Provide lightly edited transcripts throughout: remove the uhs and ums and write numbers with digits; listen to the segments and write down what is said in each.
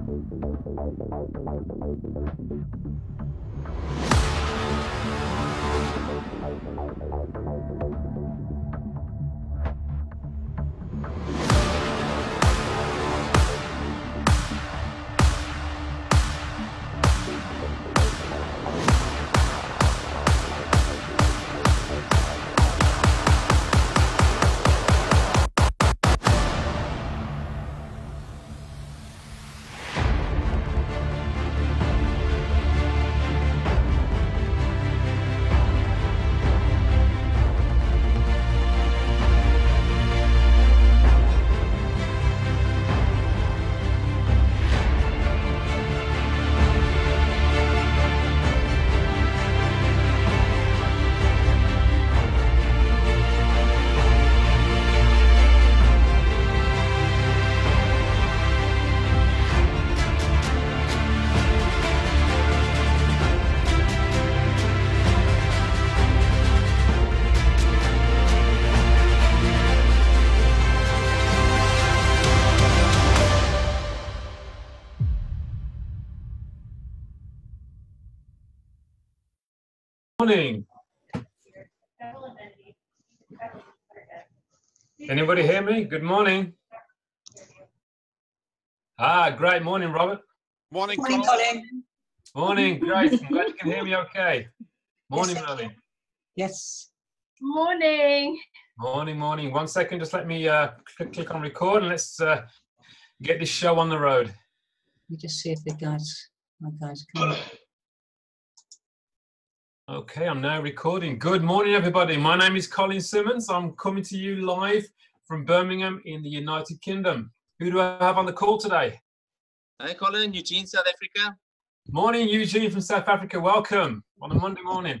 Morning. Anybody hear me? Good morning. Great morning, Robert. Morning, Colin. Morning, great. I'm glad you can hear me okay. Morning, Yes, Melanie. Yes. Morning. Morning. 1 second, just let me click on record and let's get this show on the road. Let me just see if my guys come. Okay, I'm now recording. Good morning, everybody. My name is Colin Simmons. I'm coming to you live from Birmingham in the United Kingdom. Who do I have on the call today? Hi, Colin. Eugene, South Africa. Morning, Eugene from South Africa. Welcome on a Monday morning.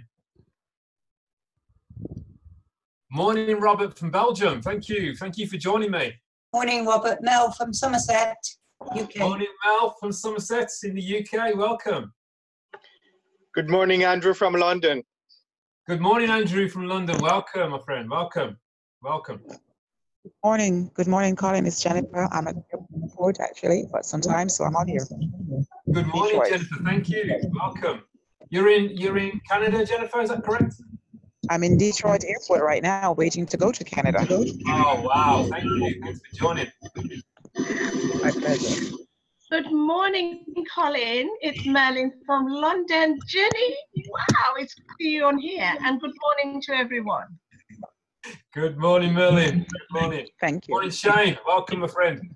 Morning, Robert from Belgium. Thank you. Thank you for joining me. Morning, Robert. Mel from Somerset, UK. Morning, Mel from Somerset in the UK. Welcome. Good morning, Andrew from London. Good morning, Andrew from London. Welcome, my friend. Welcome. Good morning, Colin. It's Jennifer. I'm at the port actually, but sometimes, so I'm on here. Good morning, Jennifer. Thank you. Welcome. You're in Canada, Jennifer. Is that correct? I'm in Detroit Airport right now, waiting to go to Canada. Oh wow! Thank you. Thanks for joining. My pleasure. Good morning, Colin. It's Merlin from London. Jenny, wow, it's good to see you on here. And good morning to everyone. Good morning, Merlin. Good morning. Thank you. Morning, Shane. Welcome, my friend.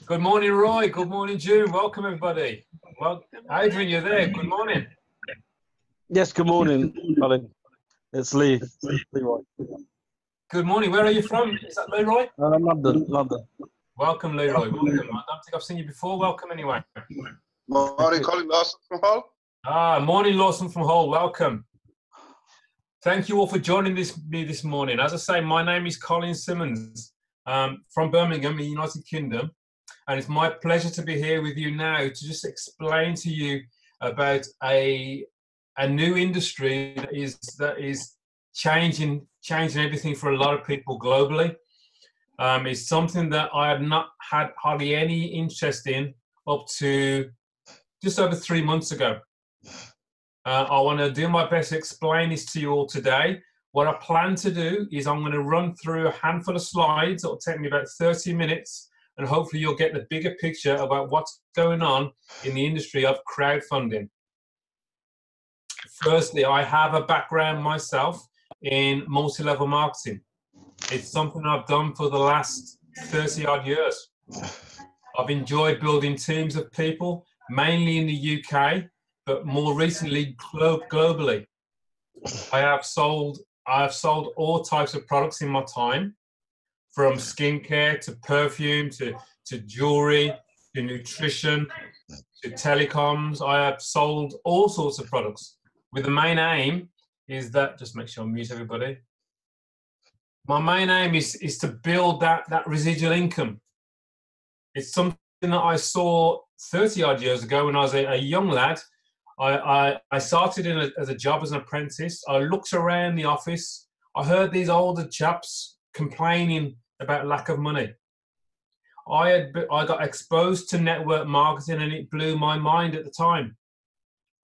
Good morning, Roy. Good morning, June. Welcome, everybody. Well, Adrian, you're there. Good morning. Yes, good morning, Colin. It's Lee. Leroy. Good morning. Where are you from? Is that Leroy? London. Welcome, Leroy. Welcome. I don't think I've seen you before. Welcome, anyway. Morning, Colin Lawson from Hull. Morning, Lawson from Hull. Welcome. Thank you all for joining me this morning. As I say, my name is Colin Simmons from Birmingham, in the United Kingdom, and it's my pleasure to be here with you now to just explain to you about a new industry that is changing everything for a lot of people globally. It's something that I have not had hardly any interest in up to just over 3 months ago. I want to do my best to explain this to you all today. What I plan to do is I'm going to run through a handful of slides. It'll take me about 30 minutes, and hopefully you'll get the bigger picture about what's going on in the industry of crowdfunding. Firstly, I have a background myself in multi-level marketing. It's something I've done for the last 30 odd years. I've enjoyed building teams of people, mainly in the UK, but more recently globally. I have sold all types of products in my time, from skincare to perfume to jewelry to nutrition to telecoms. I have sold all sorts of products with the main aim is that, just make sure I mute everybody. My main aim is to build that residual income. It's something that I saw 30 odd years ago when I was a young lad. I started as a job as an apprentice. I looked around the office. I heard these older chaps complaining about lack of money. I got exposed to network marketing, and it blew my mind at the time.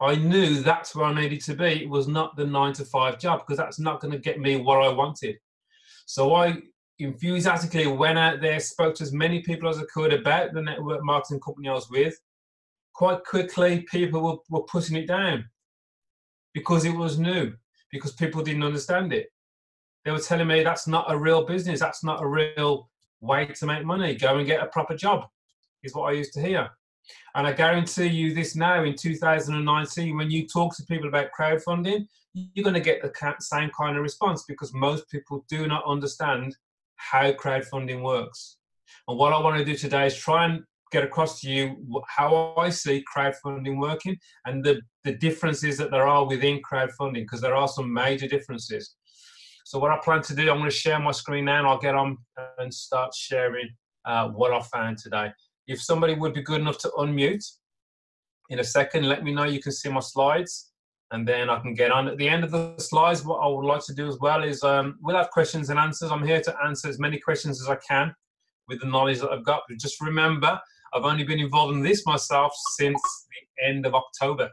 I knew that's where I needed to be. It was not the 9-to-5 job, because that's not going to get me what I wanted. So I enthusiastically went out there, spoke to as many people as I could about the network marketing company I was with. Quite quickly, people were putting it down because it was new, because people didn't understand it. They were telling me that's not a real business, that's not a real way to make money. Go and get a proper job, is what I used to hear. And I guarantee you this now, in 2019, when you talk to people about crowdfunding, you're going to get the same kind of response, because most people do not understand how crowdfunding works. And what I want to do today is try and get across to you how I see crowdfunding working, and the differences that there are within crowdfunding, because there are some major differences. So what I plan to do, I'm going to share my screen now, and I'll get on and start sharing what I found today. If somebody would be good enough to unmute in a second, let me know you can see my slides, and then I can get on. At the end of the slides, what I would like to do as well is we'll have questions and answers. I'm here to answer as many questions as I can with the knowledge that I've got. But just remember, I've only been involved in this myself since the end of October.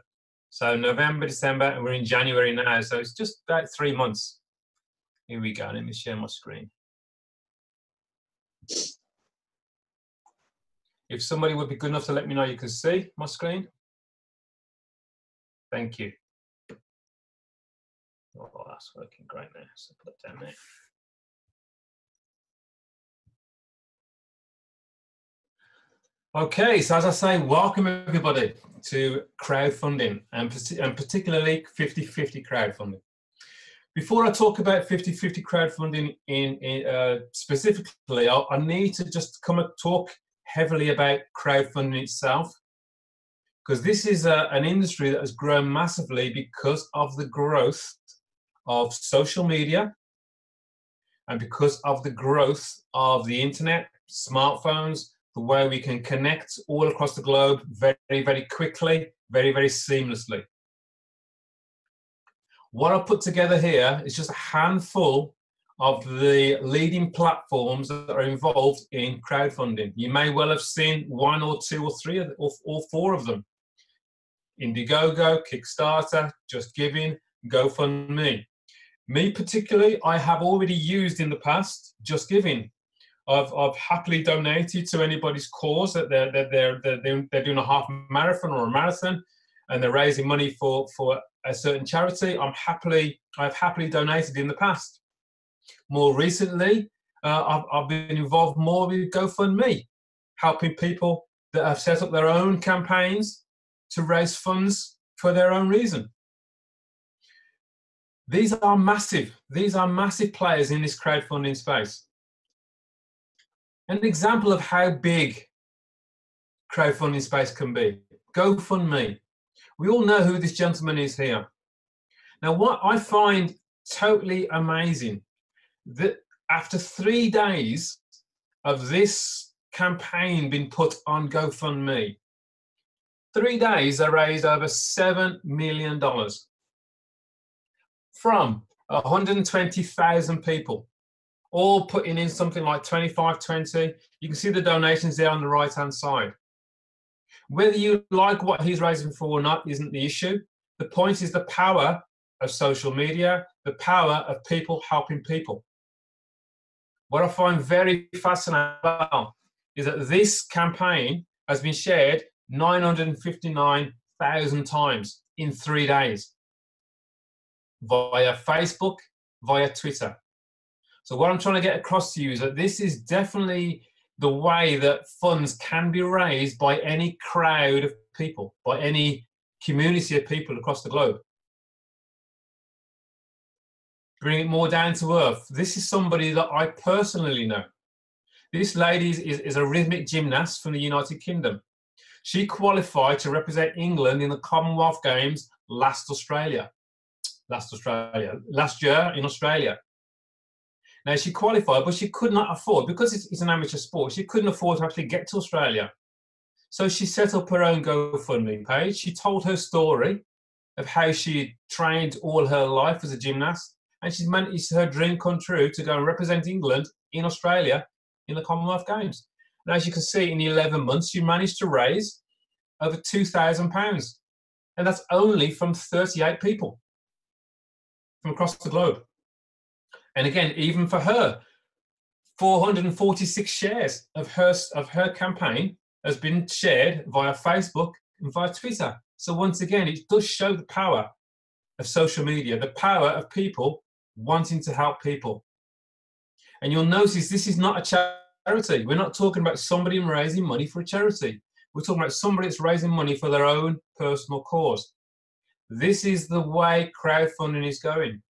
So November, December, and we're in January now. So it's just about 3 months. Here we go. Let me share my screen. If somebody would be good enough to let me know you can see my screen. Thank you. Oh, that's working great now. So put it down there. Okay, so as I say, welcome everybody to crowdfunding, and particularly 50-50 crowdfunding. Before I talk about 50-50 crowdfunding specifically, I need to just come and talk heavily about crowdfunding itself, because this is an industry that has grown massively because of the growth of social media and because of the growth of the internet, smartphones, the way we can connect all across the globe very, very quickly, very, very seamlessly. What I put together here is just a handful of the leading platforms that are involved in crowdfunding. You may well have seen 1 or 2 or 3 or all 4 of them. Indiegogo, Kickstarter, Just Giving, GoFundMe. Me particularly, I have already used in the past Just Giving. I've happily donated to anybody's cause that they're doing a half marathon or a marathon, and they're raising money for a certain charity. I've happily donated in the past. More recently, I've been involved more with GoFundMe, helping people that have set up their own campaigns to raise funds for their own reason. These are massive players in this crowdfunding space. An example of how big crowdfunding space can be. GoFundMe. We all know who this gentleman is here. Now, what I find totally amazing, that after 3 days of this campaign being put on GoFundMe, 3 days they raised over $7 million from 120,000 people, all putting in something like 25-20. You can see the donations there on the right hand side. Whether you like what he's raising for or not isn't the issue. The point is the power of social media, the power of people helping people. What I find very fascinating is that this campaign has been shared 959,000 times in 3 days via Facebook, via Twitter. So what I'm trying to get across to you is that this is definitely the way that funds can be raised by any crowd of people, by any community of people across the globe. Bring it more down to earth. This is somebody that I personally know. This lady is a rhythmic gymnast from the United Kingdom. She qualified to represent England in the Commonwealth Games last year in Australia. Now, she qualified, but she could not afford, because it's an amateur sport, she couldn't afford to actually get to Australia. So she set up her own GoFundMe page. She told her story of how she trained all her life as a gymnast, and she's managed her dream come true to go and represent England in Australia in the Commonwealth Games. And as you can see, in 11 months, you managed to raise over £2,000. And that's only from 38 people from across the globe. And again, even for her, 446 shares of her campaign has been shared via Facebook and via Twitter. So once again, it does show the power of social media, the power of people wanting to help people. And you'll notice this is not a charity. We're not talking about somebody raising money for a charity. We're talking about somebody that's raising money for their own personal cause. This is the way crowdfunding is going.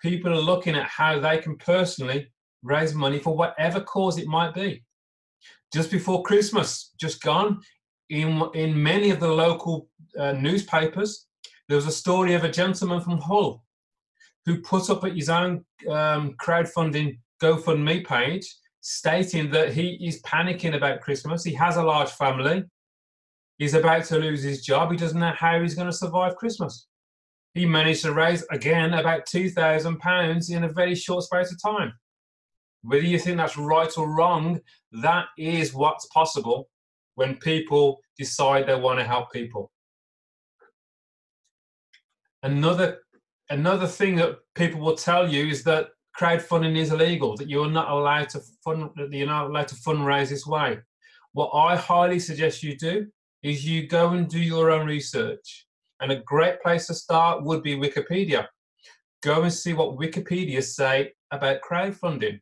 People are looking at how they can personally raise money for whatever cause it might be. Just before Christmas, just gone, in many of the local newspapers, there was a story of a gentleman from Hull who put up at his own crowdfunding GoFundMe page, stating that he is panicking about Christmas. He has a large family. He's about to lose his job. He doesn't know how he's going to survive Christmas. He managed to raise, again, about £2,000 in a very short space of time. Whether you think that's right or wrong, that is what's possible when people decide they want to help people. Another thing that people will tell you is that crowdfunding is illegal, that you're not allowed to fundraise this way. What I highly suggest you do is you go and do your own research. And a great place to start would be Wikipedia. Go and see what Wikipedia say about crowdfunding.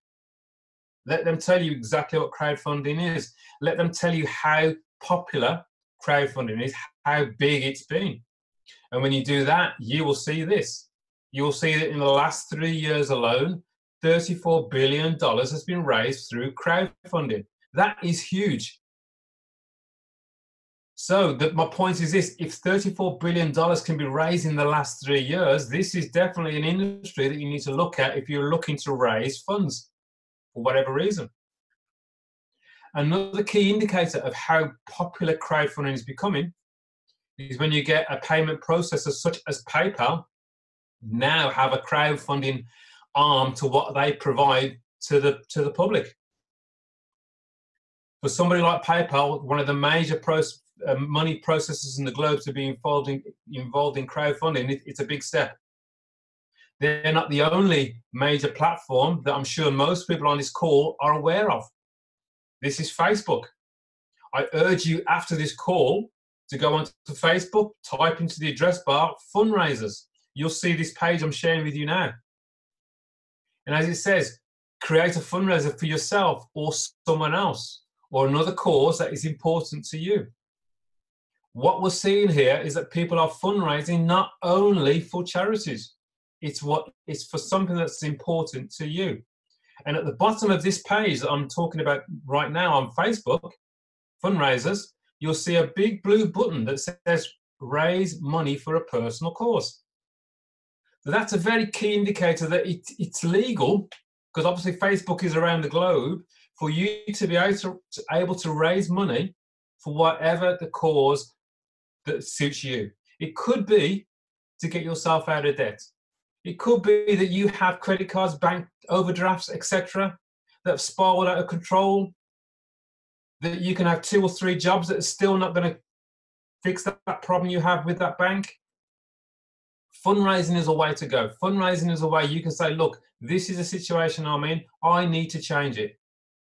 Let them tell you exactly what crowdfunding is. Let them tell you how popular crowdfunding is, how big it's been. And when you do that, you will see this. You will see that in the last 3 years alone, $34 billion has been raised through crowdfunding. That is huge. So my point is this: if $34 billion can be raised in the last 3 years, this is definitely an industry that you need to look at if you're looking to raise funds for whatever reason. Another key indicator of how popular crowdfunding is becoming is when you get a payment processor such as PayPal now have a crowdfunding arm to what they provide to the public. For somebody like PayPal, one of the major money processors in the globe, to be involved in crowdfunding, it's a big step. They're not the only major platform that I'm sure most people on this call are aware of. This is Facebook. I urge you after this call to go onto Facebook, type into the address bar fundraisers. You'll see this page I'm sharing with you now. And as it says, create a fundraiser for yourself or someone else or another cause that is important to you. What we're seeing here is that people are fundraising not only for charities. It's for something that's important to you. And at the bottom of this page that I'm talking about right now on Facebook, fundraisers, you'll see a big blue button that says raise money for a personal cause. So that's a very key indicator that it's legal, because obviously Facebook is around the globe, for you to be able to raise money for whatever the cause that suits you. It could be to get yourself out of debt. It could be that you have credit cards, bank overdrafts, etc., that have spiraled out of control, that you can have 2 or 3 jobs that are still not going to fix that problem you have with that bank. Fundraising is a way to go. Fundraising is a way you can say, look, this is a situation I'm in. I need to change it.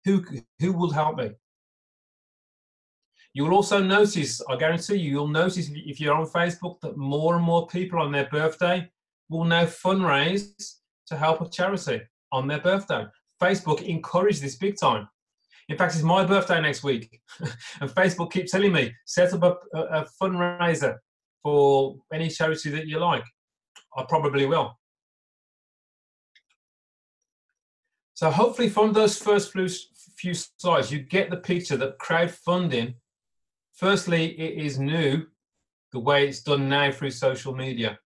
Who will help me? You will also notice, I guarantee you'll notice if you're on Facebook that more and more people on their birthday will now fundraise to help a charity on their birthday. Facebook encouraged this big time. In fact, it's my birthday next week. And Facebook keeps telling me, set up a fundraiser for any charity that you like. I probably will. So hopefully from those first few slides, you get the picture that crowdfunding, firstly, it is new, the way it's done now through social media.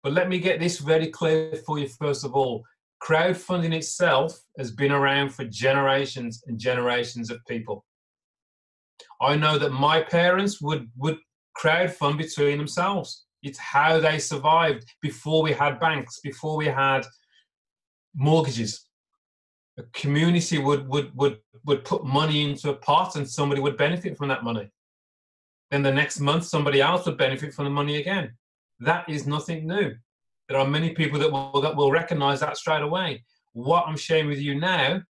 But let me get this very clear for you first of all. Crowdfunding itself has been around for generations and generations of people. I know that my parents would crowdfund between themselves. It's how they survived before we had banks, before we had mortgages. A community would put money into a pot and somebody would benefit from that money. Then the next month, somebody else would benefit from the money again. That is nothing new. There are many people that will recognize that straight away. What I'm sharing with you now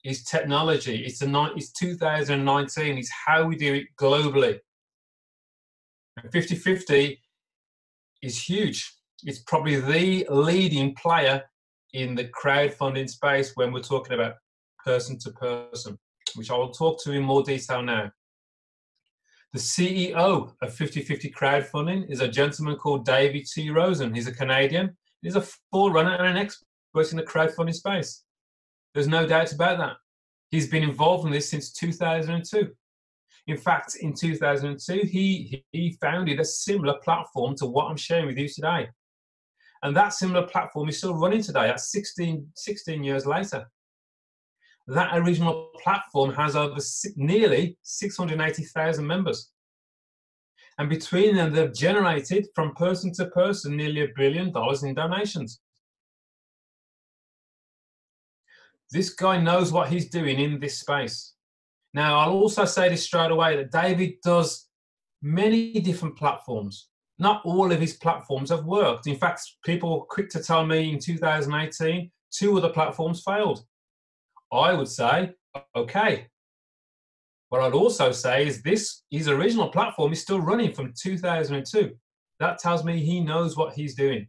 is technology. It's 2019. It's how we do it globally. And 50/50 is huge. It's probably the leading player in the crowdfunding space when we're talking about person to person, which I will talk to in more detail now. The CEO of 50/50 Crowdfunding is a gentleman called David T. Rosen. He's a Canadian. He's a forerunner and an expert in the crowdfunding space. There's no doubt about that. He's been involved in this since 2002. In fact, in 2002, he founded a similar platform to what I'm sharing with you today. And that similar platform is still running today. That's 16 years later. That original platform has over nearly 680,000 members. And between them, they've generated from person to person nearly $1 billion in donations. This guy knows what he's doing in this space. Now, I'll also say this straight away, that David does many different platforms. Not all of his platforms have worked. In fact, people were quick to tell me in 2018, 2 other platforms failed. I would say, okay. What I'd also say is his original platform is still running from 2002. That tells me he knows what he's doing.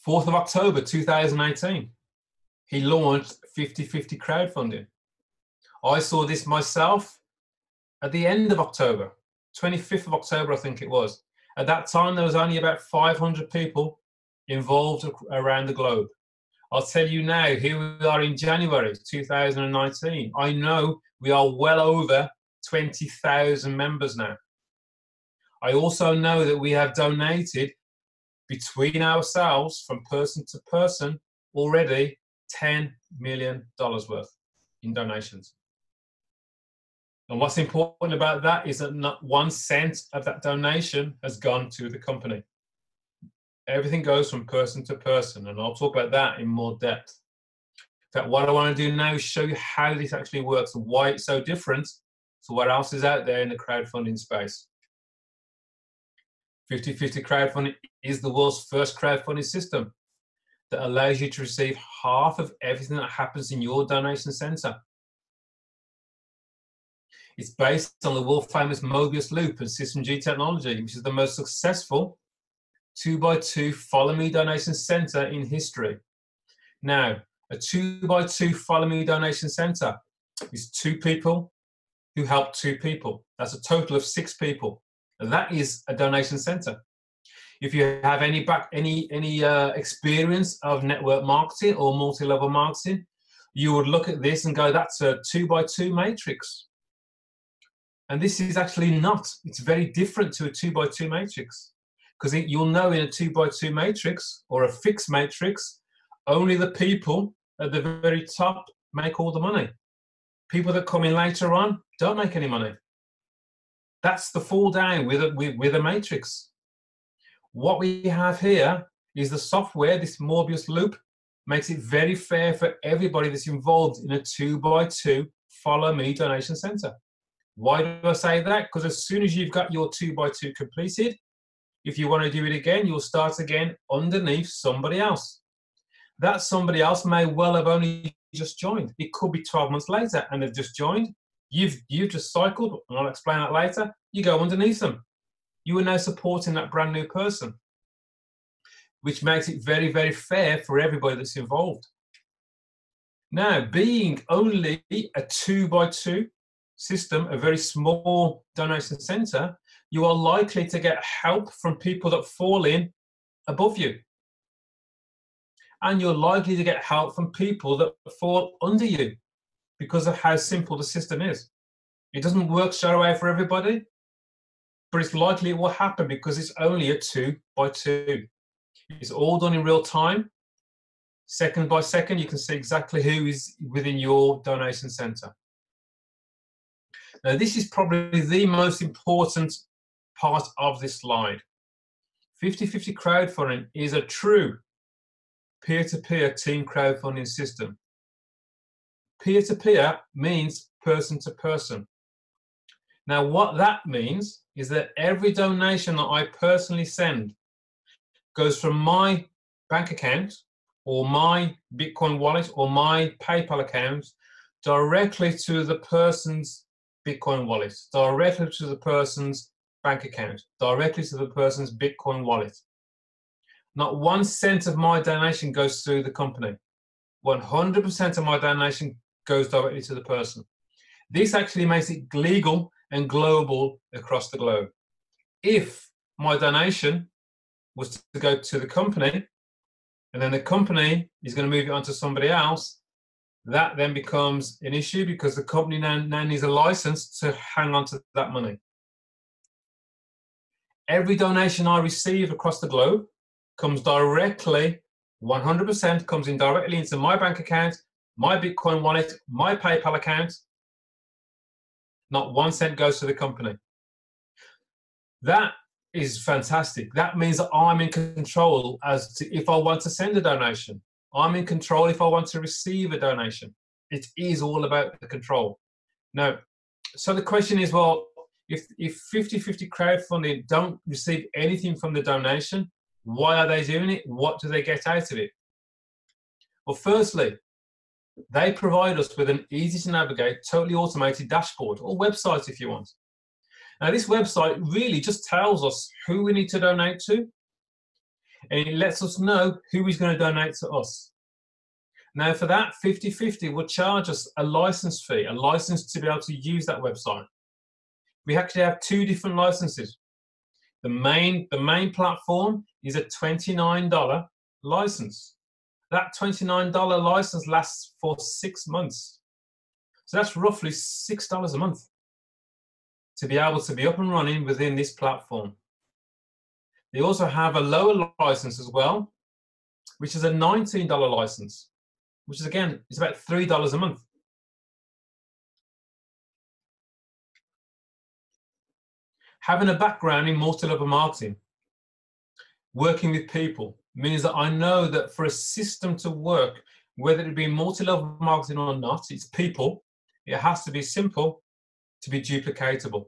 4th of October 2018, he launched 50/50 Crowdfunding. I saw this myself at the end of October, 25th of October, I think it was. At that time, there was only about 500 people involved around the globe. I'll tell you now, here we are in January 2019. I know we are well over 20,000 members now. I also know that we have donated between ourselves from person to person already $10 million worth in donations. And what's important about that is that not 1 cent of that donation has gone to the company. Everything goes from person to person, and I'll talk about that in more depth. In fact, what I want to do now is show you how this actually works and why it's so different to what else is out there in the crowdfunding space. 50/50 Crowdfunding is the world's first crowdfunding system that allows you to receive half of everything that happens in your donation center. It's based on the world-famous Mobius loop and System G technology, which is the most successful 2x2 Follow Me donation center in history. Now, a 2x2 Follow Me donation center is 2 people who help 2 people. That's a total of 6 people. And that is a donation center. If you have any experience of network marketing or multi-level marketing, you would look at this and go, that's a 2x2 matrix. And this is actually not. It's very different to a 2x2 matrix. Because you'll know in a 2x2 matrix or a fixed matrix, only the people at the very top make all the money. People that come in later on don't make any money. That's the fall down with a matrix. What we have here is the software, this Mobius loop, makes it very fair for everybody that's involved in a 2x2 Follow Me donation center. Why do I say that? Because as soon as you've got your 2x2 completed, if you want to do it again, you'll start again underneath somebody else. That somebody else may well have only just joined. It could be 12 months later and they've just joined. You've just cycled, and I'll explain that later. You go underneath them. You are now supporting that brand new person, which makes it very, very fair for everybody that's involved. Now, being only a 2x2 system, a very small donation center, you are likely to get help from people that fall in above you. And you're likely to get help from people that fall under you because of how simple the system is. It doesn't work straight away for everybody, but it's likely it will happen because it's only a 2x2. It's all done in real time. Second by second, you can see exactly who is within your donation center. Now, this is probably the most important part of this slide. 50/50 Crowdfunding is a true peer-to-peer team crowdfunding system. Peer-to-peer means person-to-person. Now, what that means is that every donation that I personally send goes from my bank account or my Bitcoin wallet or my PayPal account directly to the person's Bitcoin wallet, directly to the person's bank account, directly to the person's Bitcoin wallet. Not 1 cent of my donation goes through the company. 100% of my donation goes directly to the person. This actually makes it legal and global across the globe. If my donation was to go to the company, and then the company is going to move it on to somebody else, that then becomes an issue because the company now needs a license to hang on to that money. Every donation I receive across the globe comes directly, 100% comes in directly into my bank account, my Bitcoin wallet, my PayPal account. Not 1 cent goes to the company. That is fantastic. That means that I'm in control as to if I want to send a donation. I'm in control if I want to receive a donation. It is all about the control. Now, so the question is, well, if 50/50 crowdfunding don't receive anything from the donation, why are they doing it? What do they get out of it? Well, firstly, they provide us with an easy to navigate, totally automated dashboard or website if you want. Now, this website really just tells us who we need to donate to, and it lets us know who is going to donate to us. Now, for that, 50/50 will charge us a license fee, a license to be able to use that website. We actually have 2 different licenses. The main platform is a $29 license. That $29 license lasts for 6 months. So that's roughly $6 a month to be able to be up and running within this platform. They also have a lower license as well, which is a $19 license, which is, again, it's about $3 a month. Having a background in multi-level marketing, working with people, means that I know that for a system to work, whether it be multi-level marketing or not, it's people. It has to be simple to be duplicatable.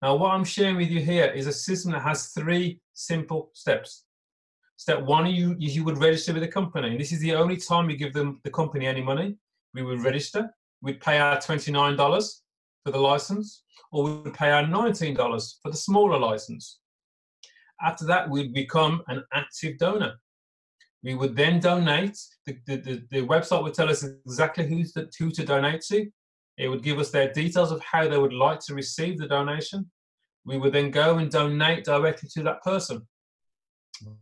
Now, what I'm sharing with you here is a system that has 3 simple steps. Step 1, you would register with the company. And this is the only time we give the company any money. We would register. We'd pay our $29 for the license, or we would pay our $19 for the smaller license. After that, we'd become an active donor. We would then donate. The website would tell us exactly who to donate to. It would give us their details of how they would like to receive the donation. We would then go and donate directly to that person,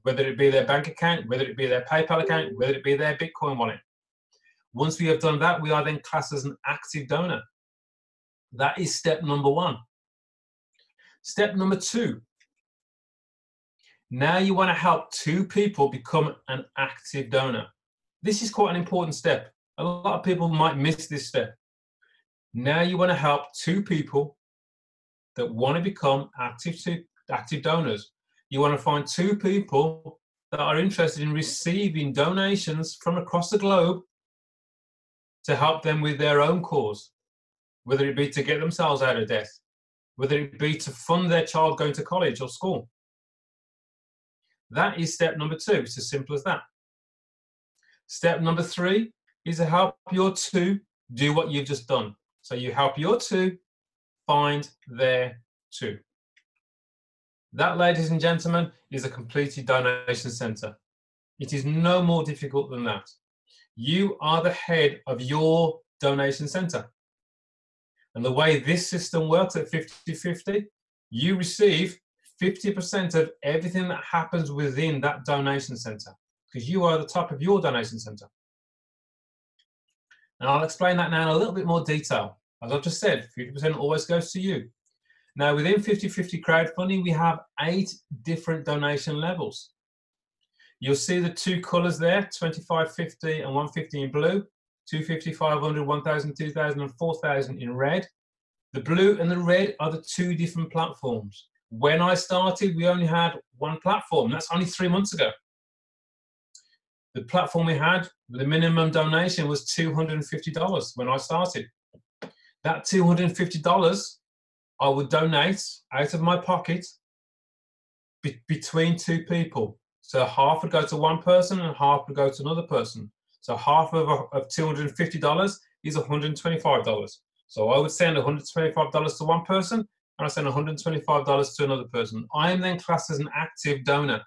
whether it be their bank account, whether it be their PayPal account, whether it be their Bitcoin wallet. Once we have done that, we are then classed as an active donor. That is step number 1. Step number 2. Now you want to help 2 people become an active donor. This is quite an important step. A lot of people might miss this step. Now you want to help 2 people that want to become active donors. You want to find 2 people that are interested in receiving donations from across the globe to help them with their own cause, whether it be to get themselves out of debt, whether it be to fund their child going to college or school. That is step number 2. It's as simple as that. Step number 3 is to help your 2 do what you've just done. So you help your 2 find their 2. That, ladies and gentlemen, is a completed donation center. It is no more difficult than that. You are the head of your donation center. And the way this system works at 50/50, you receive 50% of everything that happens within that donation center, because you are the top of your donation center. And I'll explain that now in a little bit more detail. As I've just said, 50% always goes to you. Now, within 50/50 crowdfunding, we have 8 different donation levels. You'll see the 2 colors there, 2550 and 150 in blue, 250, 500, 1000, 2000, and 4000 in red. The blue and the red are the 2 different platforms. When I started, we only had 1 platform. That's only 3 months ago. The platform we had, the minimum donation was $250 when I started. That $250 I would donate out of my pocket between two people. So half would go to one person and half would go to another person. So half of $250 is $125. So I would send $125 to one person and I send $125 to another person. I am then classed as an active donor.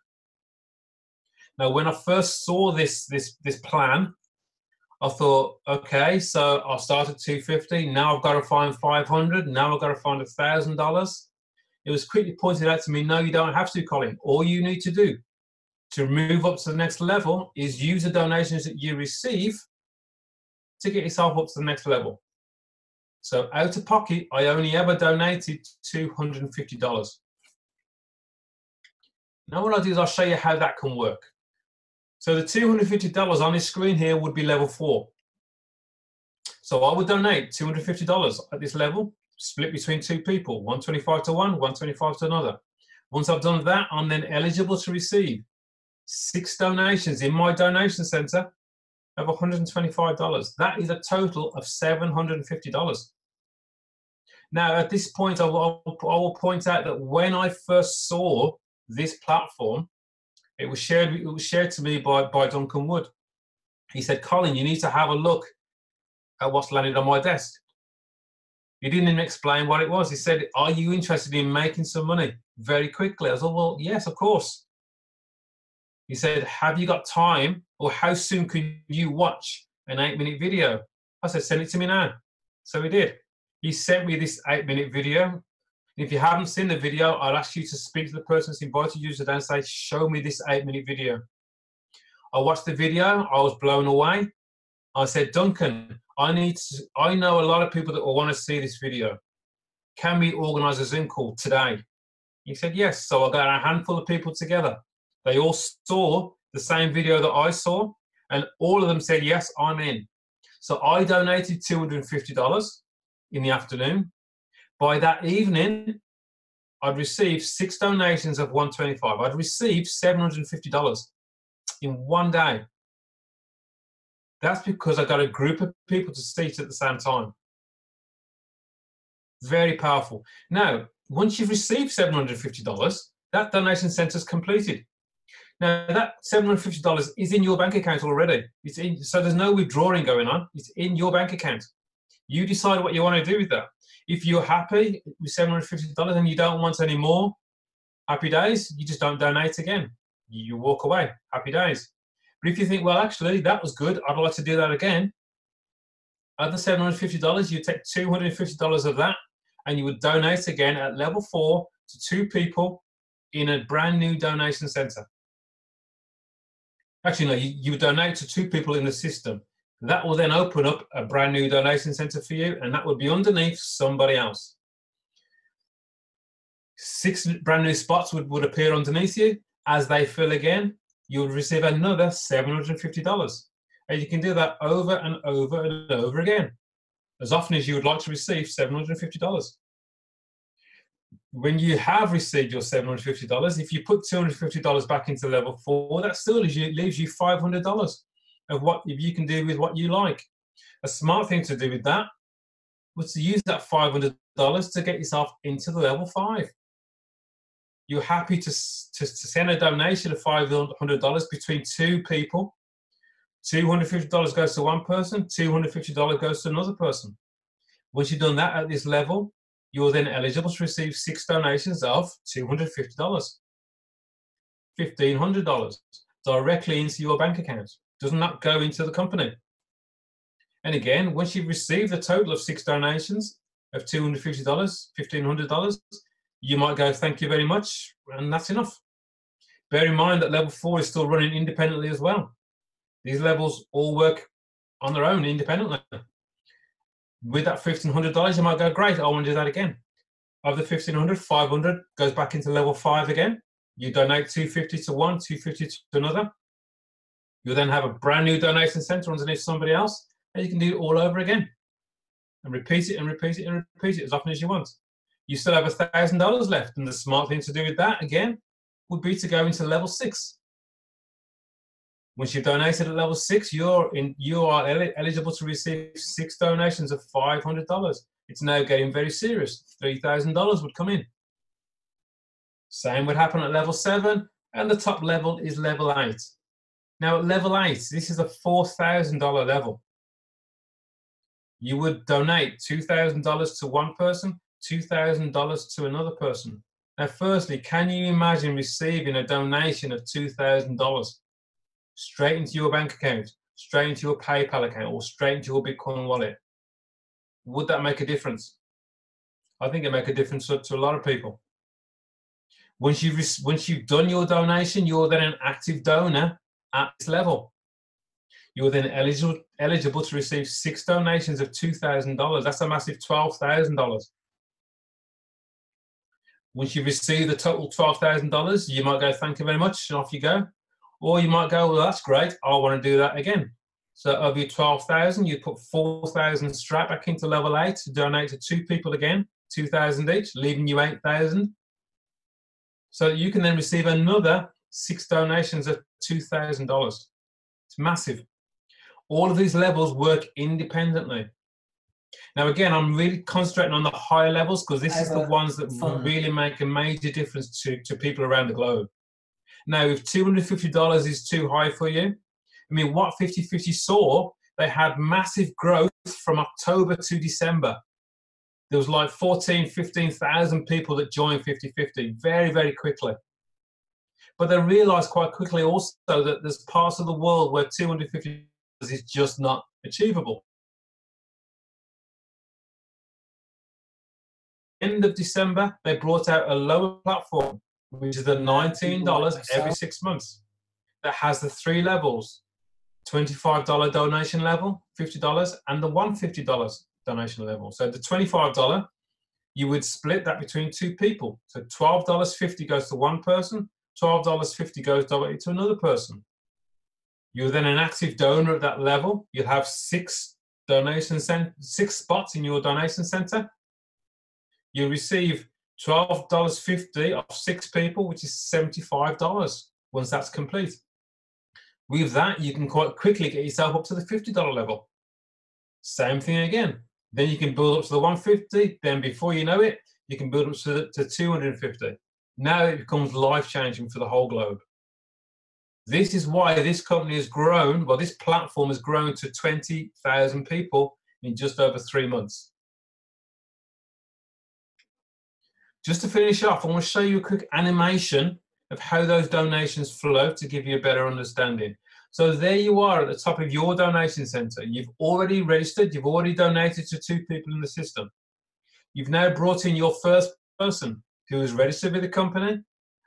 Now, when I first saw this plan, I thought, okay, so I started $250. Now I've got to find $500. Now I've got to find $1,000. It was quickly pointed out to me, no, you don't have to, Colin. All you need to do to move up to the next level is use the donations that you receive to get yourself up to the next level. So out of pocket, I only ever donated $250. Now what I'll do is I'll show you how that can work. So the $250 on this screen here would be level 4. So I would donate $250 at this level, split between two people, 125 to one, 125 to another. Once I've done that, I'm then eligible to receive 6 donations in my donation center of $125. That is a total of $750. Now, at this point, I will point out that when I first saw this platform, it was shared to me by Duncan Wood. He said, Colin, you need to have a look at what's landed on my desk. He didn't even explain what it was. He said, are you interested in making some money very quickly? I thought, well, yes, of course. He said, have you got time, or how soon could you watch an 8-minute video? I said, send it to me now. So he did. He sent me this 8-minute video. If you haven't seen the video, I'll ask you to speak to the person that's invited you today and say, show me this 8-minute video. I watched the video. I was blown away. I said, Duncan, I know a lot of people that will want to see this video. Can we organize a Zoom call today? He said, yes. So I got a handful of people together. They all saw the same video that I saw, and all of them said, yes, I'm in. So I donated $250 in the afternoon. By that evening, I'd received 6 donations of $125. I'd received $750 in one day. That's because I got a group of people to see it at the same time. Very powerful. Now, once you've received $750, that donation center is completed. Now, that $750 is in your bank account already. So there's no withdrawing going on. It's in your bank account. You decide what you want to do with that. If you're happy with $750 and you don't want any more, happy days, you just don't donate again. You walk away, happy days. But if you think, well, actually, that was good, I'd like to do that again, at the $750, you take $250 of that and you would donate again at level 4 to 2 people in a brand new donation center. Actually, no, you would donate to 2 people in the system. That will then open up a brand new donation center for you, and that would be underneath somebody else. 6 brand new spots would appear underneath you. As they fill again, you would receive another $750. And you can do that over and over and over again, as often as you would like to receive $750. When you have received your $750, if you put $250 back into level 4, that still leaves you $500 of what you can do with what you like. A smart thing to do with that was to use that $500 to get yourself into the level 5. You're happy to send a donation of $500 between 2 people. $250 goes to one person, $250 goes to another person. Once you've done that at this level, you're then eligible to receive 6 donations of $250, $1,500 directly into your bank account. Does not go into the company. And again, once you've received a total of 6 donations of $250, $1,500, you might go, thank you very much, and that's enough. Bear in mind that level 4 is still running independently as well. These levels all work on their own independently. With that $1,500, you might go, great, I want to do that again. Of the $1,500, $500 goes back into level 5 again. You donate $250 to one, $250 to another. You'll then have a brand new donation center underneath somebody else, and you can do it all over again. And repeat it and repeat it and repeat it as often as you want. You still have $1,000 left, and the smart thing to do with that, again, would be to go into level 6. Once you've donated at level 6, you are eligible to receive 6 donations of $500. It's now getting very serious. $3,000 would come in. Same would happen at level 7, and the top level is level 8. Now at level 8, this is a $4,000 level. You would donate $2,000 to one person, $2,000 to another person. Now firstly, can you imagine receiving a donation of $2,000 straight into your bank account, straight into your PayPal account, or straight into your Bitcoin wallet? Would that make a difference? I think it make a difference to a lot of people. Once you've done your donation, you're then an active donor at this level. You're then eligible to receive 6 donations of $2,000. That's a massive $12,000. Once you've received the total $12,000, you might go, thank you very much, and off you go. Or you might go, well, that's great, I want to do that again. So of your 12,000, you put 4,000 straight back into level 8 to donate to 2 people again, 2,000 each, leaving you 8,000. So you can then receive another 6 donations of $2,000. It's massive. All of these levels work independently. Now, again, I'm really concentrating on the higher levels because this is the ones that really make a major difference to people around the globe. Now, if $250 is too high for you, I mean, what 50/50 saw, they had massive growth from October to December. There was like 15,000 people that joined 50/50 very, very quickly. But they realized quite quickly also that there's parts of the world where $250 is just not achievable. End of December, they brought out a lower platform, which is the $19 every 6 months. That has the 3 levels: $25 donation level, $50, and the $150 donation level. So the $25, you would split that between 2 people. So $12.50 goes to one person, $12.50 goes directly to another person. You're then an active donor at that level. You have 6 spots in your donation center. You receive $12.50 of 6 people, which is $75 once that's complete. With that, you can quite quickly get yourself up to the $50 level. Same thing again. Then you can build up to the $150. Then before you know it, you can build up to $250. Now it becomes life-changing for the whole globe. This is why this company has grown, well, this platform has grown to 20,000 people in just over 3 months. Just to finish off, I want to show you a quick animation of how those donations flow to give you a better understanding. So there you are at the top of your donation center. You've already registered, you've already donated to 2 people in the system. You've now brought in your first person who is registered with the company.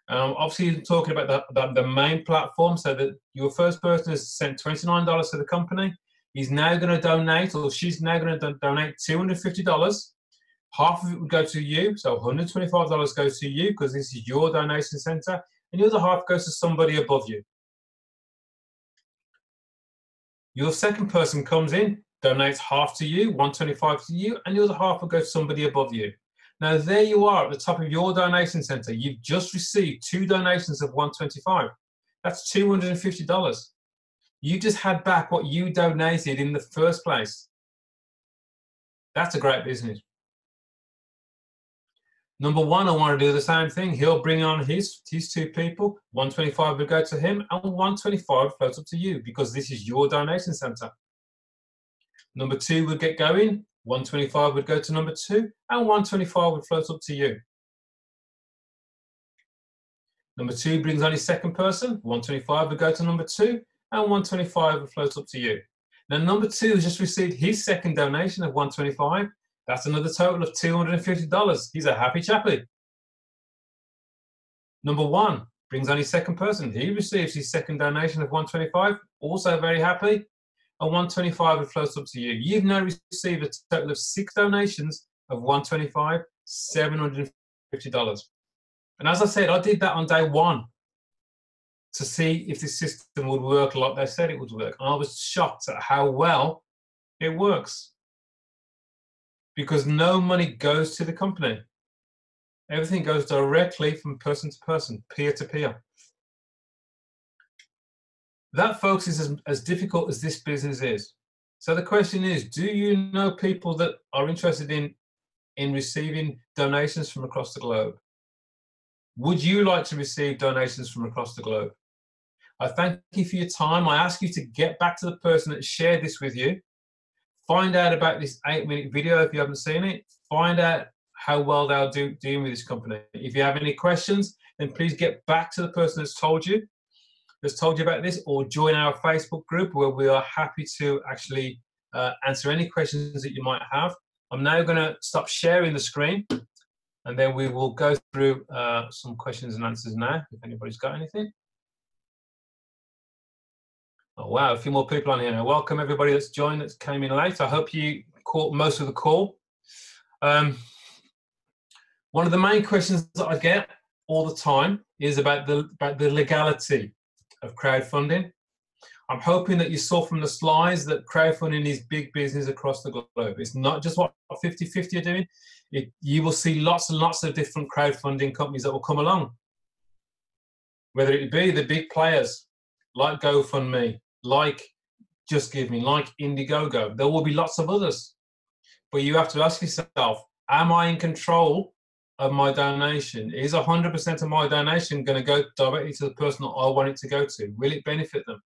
Obviously, you're talking about the main platform, so that your first person has sent $29 to the company. He's now going to donate, or she's now going to donate $250. Half of it would go to you, so $125 goes to you because this is your donation center, and the other half goes to somebody above you. Your second person comes in, donates half to you, $125 to you, and the other half will go to somebody above you. Now there you are at the top of your donation center. You've just received 2 donations of $125. That's $250. You just had back what you donated in the first place. That's a great business. Number 1, I want to do the same thing. He'll bring on his 2 people. $125 will go to him, and $125 floats up to you because this is your donation center. Number 2 would get going. $125 would go to number 2, and $125 would float up to you. Number 2 brings on his second person. $125 would go to number 2, and $125 would float up to you. Now, number 2 has just received his second donation of $125. That's another total of $250. He's a happy chappy. Number 1 brings on his second person. He receives his second donation of $125, also very happy. And $125 would float up to you. You've now received a total of 6 donations of $125, $750. And as I said, I did that on day 1 to see if this system would work like they said it would work. And I was shocked at how well it works. Because no money goes to the company. Everything goes directly from person to person, peer to peer. That, folks, is as difficult as this business is. So the question is, do you know people that are interested in receiving donations from across the globe? Would you like to receive donations from across the globe? I thank you for your time. I ask you to get back to the person that shared this with you. Find out about this 8-minute video if you haven't seen it. Find out how well they'll do dealing with this company. If you have any questions, then please get back to the person that's told you about this, or join our Facebook group where we are happy to actually answer any questions that you might have. I'm now going to stop sharing the screen, and then we will go through some questions and answers now, if anybody's got anything. Oh, wow, a few more people on here now. Welcome everybody that's joined, that came in late. I hope you caught most of the call. One of the main questions that I get all the time is about the legality of crowdfunding. I'm hoping that you saw from the slides that crowdfunding is big business across the globe. It's not just what 50/50 are doing. You will see lots and lots of different crowdfunding companies that will come along. Whether it be the big players like GoFundMe, like Just Give Me, like Indiegogo, there will be lots of others. But you have to ask yourself, am I in control of my donation? Is 100% of my donation going to go directly to the person that I want it to go to? Will it benefit them?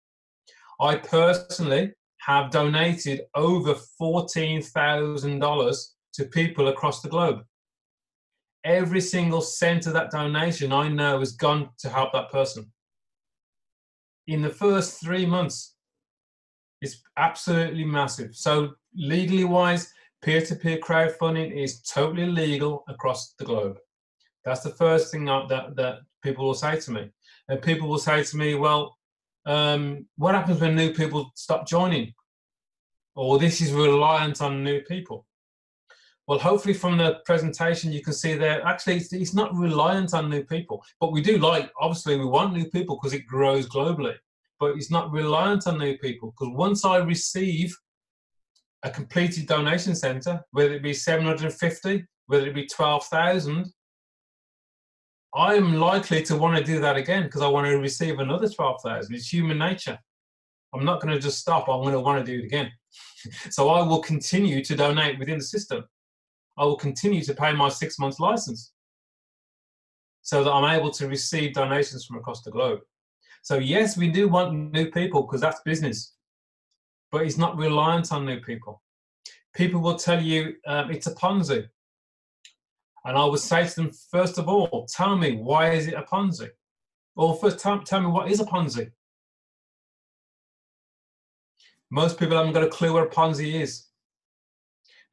I personally have donated over $14,000 to people across the globe. Every single cent of that donation I know has gone to help that person. In the first 3 months, it's absolutely massive. So legally wise, peer-to-peer crowdfunding is totally legal across the globe. That's the first thing that people will say to me. And people will say to me, well, what happens when new people stop joining? Or this is reliant on new people. Well, hopefully from the presentation you can see that actually it's not reliant on new people. But we do obviously we want new people because it grows globally. But it's not reliant on new people, because once I receive a completed donation center, whether it be 750, whether it be 12,000, I am likely to want to do that again because I want to receive another 12,000. It's human nature. I'm not going to just stop. I'm going to want to do it again. So I will continue to donate within the system. I will continue to pay my 6 months license so that I'm able to receive donations from across the globe. So yes, we do want new people because that's business, but it's not reliant on new people. People will tell you it's a Ponzi. And I would say to them, first of all, tell me, why is it a Ponzi? Or first, tell me, what is a Ponzi? Most people haven't got a clue what a Ponzi is.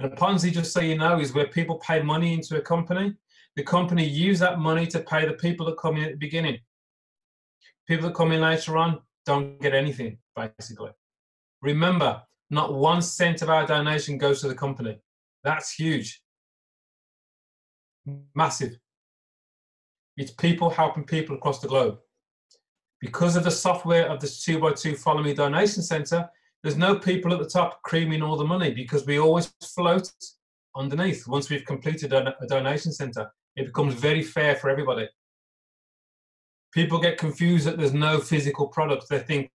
And a Ponzi, just so you know, is where people pay money into a company. The company use that money to pay the people that come in at the beginning. People that come in later on don't get anything, basically. Remember, not 1 cent of our donation goes to the company. That's huge. Massive. It's people helping people across the globe. Because of the software of this 2x2 Follow Me Donation Center, there's no people at the top creaming all the money, because we always float underneath. Once we've completed a donation center, it becomes very fair for everybody. People get confused that there's no physical product. They think,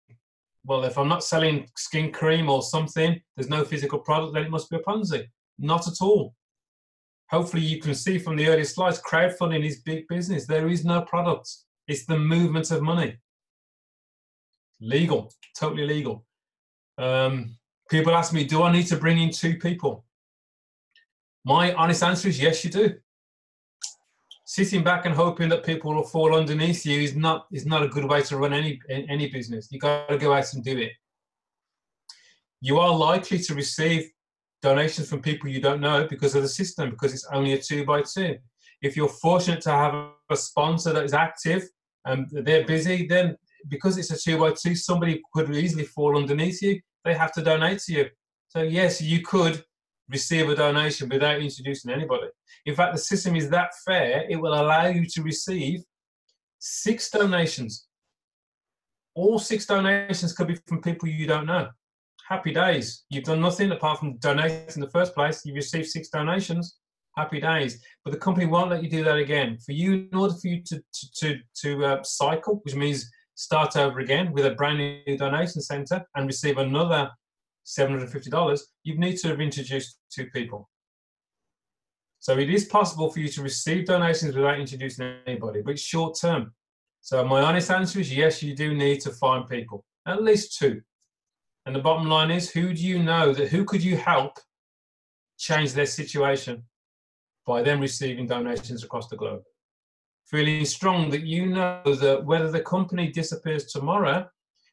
well, if I'm not selling skin cream or something, there's no physical product, then it must be a Ponzi. Not at all. Hopefully you can see from the earlier slides, crowdfunding is big business. There is no product. It's the movement of money. Legal, totally legal. People ask me, do I need to bring in 2 people? My honest answer is yes, you do. Sitting back and hoping that people will fall underneath you is not a good way to run any business. You got to go out and do it. You are likely to receive donations from people you don't know because of the system, because it's only a 2x2. If you're fortunate to have a sponsor that is active and they're busy, then because it's a 2x2, somebody could easily fall underneath you. They have to donate to you. So yes, you could receive a donation without introducing anybody. In fact, the system is that fair, it will allow you to receive 6 donations. All 6 donations could be from people you don't know. Happy days. You've done nothing apart from donating in the first place. You've received 6 donations. Happy days. But the company won't let you do that again. For you, in order for you to cycle, which means start over again with a brand new donation center and receive another $750, you need to have introduced 2 people. So it is possible for you to receive donations without introducing anybody, but it's short term. So my honest answer is yes, you do need to find people, at least 2. And the bottom line is, who do you know that, who could you help change their situation by them receiving donations across the globe? Feeling strong that you know that whether the company disappears tomorrow,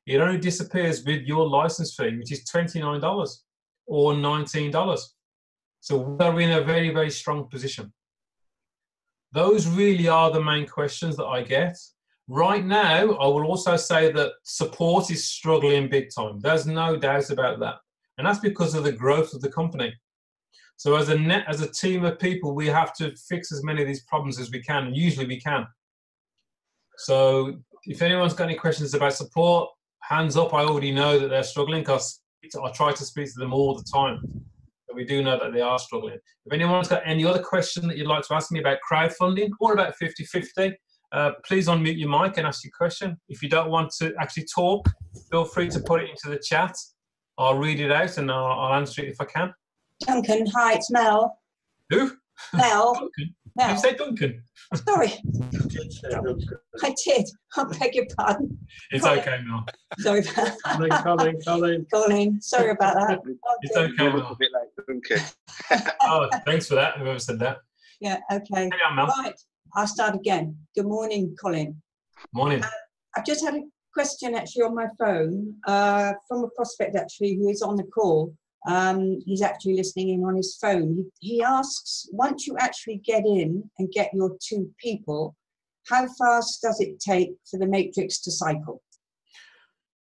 it only disappears with your license fee, which is $29 or $19. So we're in a very, very strong position. Those really are the main questions that I get. Right now, I will also say that support is struggling big time. There's no doubt about that. And that's because of the growth of the company. So as a team of people, we have to fix as many of these problems as we can, and usually we can. So if anyone's got any questions about support, hands up. I already know that they're struggling because I try to speak to them all the time. But we do know that they are struggling. If anyone's got any other question that you'd like to ask me about crowdfunding or about 50/50, please unmute your mic and ask your question. If you don't want to actually talk, feel free to put it into the chat. I'll read it out and I'll answer it if I can. Duncan, hi, it's Mel. Who? Mel. Duncan. Mel. Did you say Duncan? Sorry. I did. I beg your pardon. It's okay, Mel. Sorry about that. Colin. Colin, sorry about that. It's okay, A Mel. bit like Duncan. Oh, thanks for that, whoever said that. Yeah, okay. Carry on, Mel. Right, I'll start again. Good morning, Colin. Morning. I've just had a question actually on my phone from a prospect actually who is on the call. He's actually listening in on his phone. He asks, once you actually get in and get your 2 people, how fast does it take for the matrix to cycle?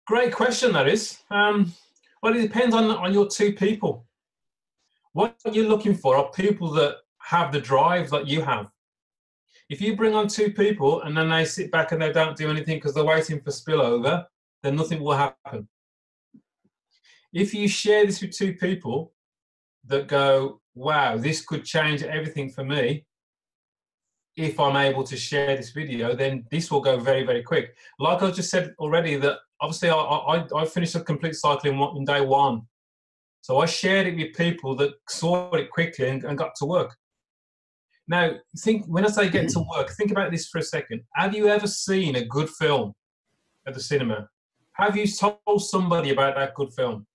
Great question, that is. Well, it depends on your 2 people. What you're looking for are people that have the drive that you have. If you bring on 2 people and then they sit back and they don't do anything because they're waiting for spillover, then nothing will happen. If you share this with 2 people that go, wow, this could change everything for me, if I'm able to share this video, then this will go very, very quick. Like I just said already, that obviously I finished a complete cycle in day 1. So I shared it with people that saw it quickly and got to work. Now, when I say get to work, think about this for a second. Have you ever seen a good film at the cinema? Have you told somebody about that good film?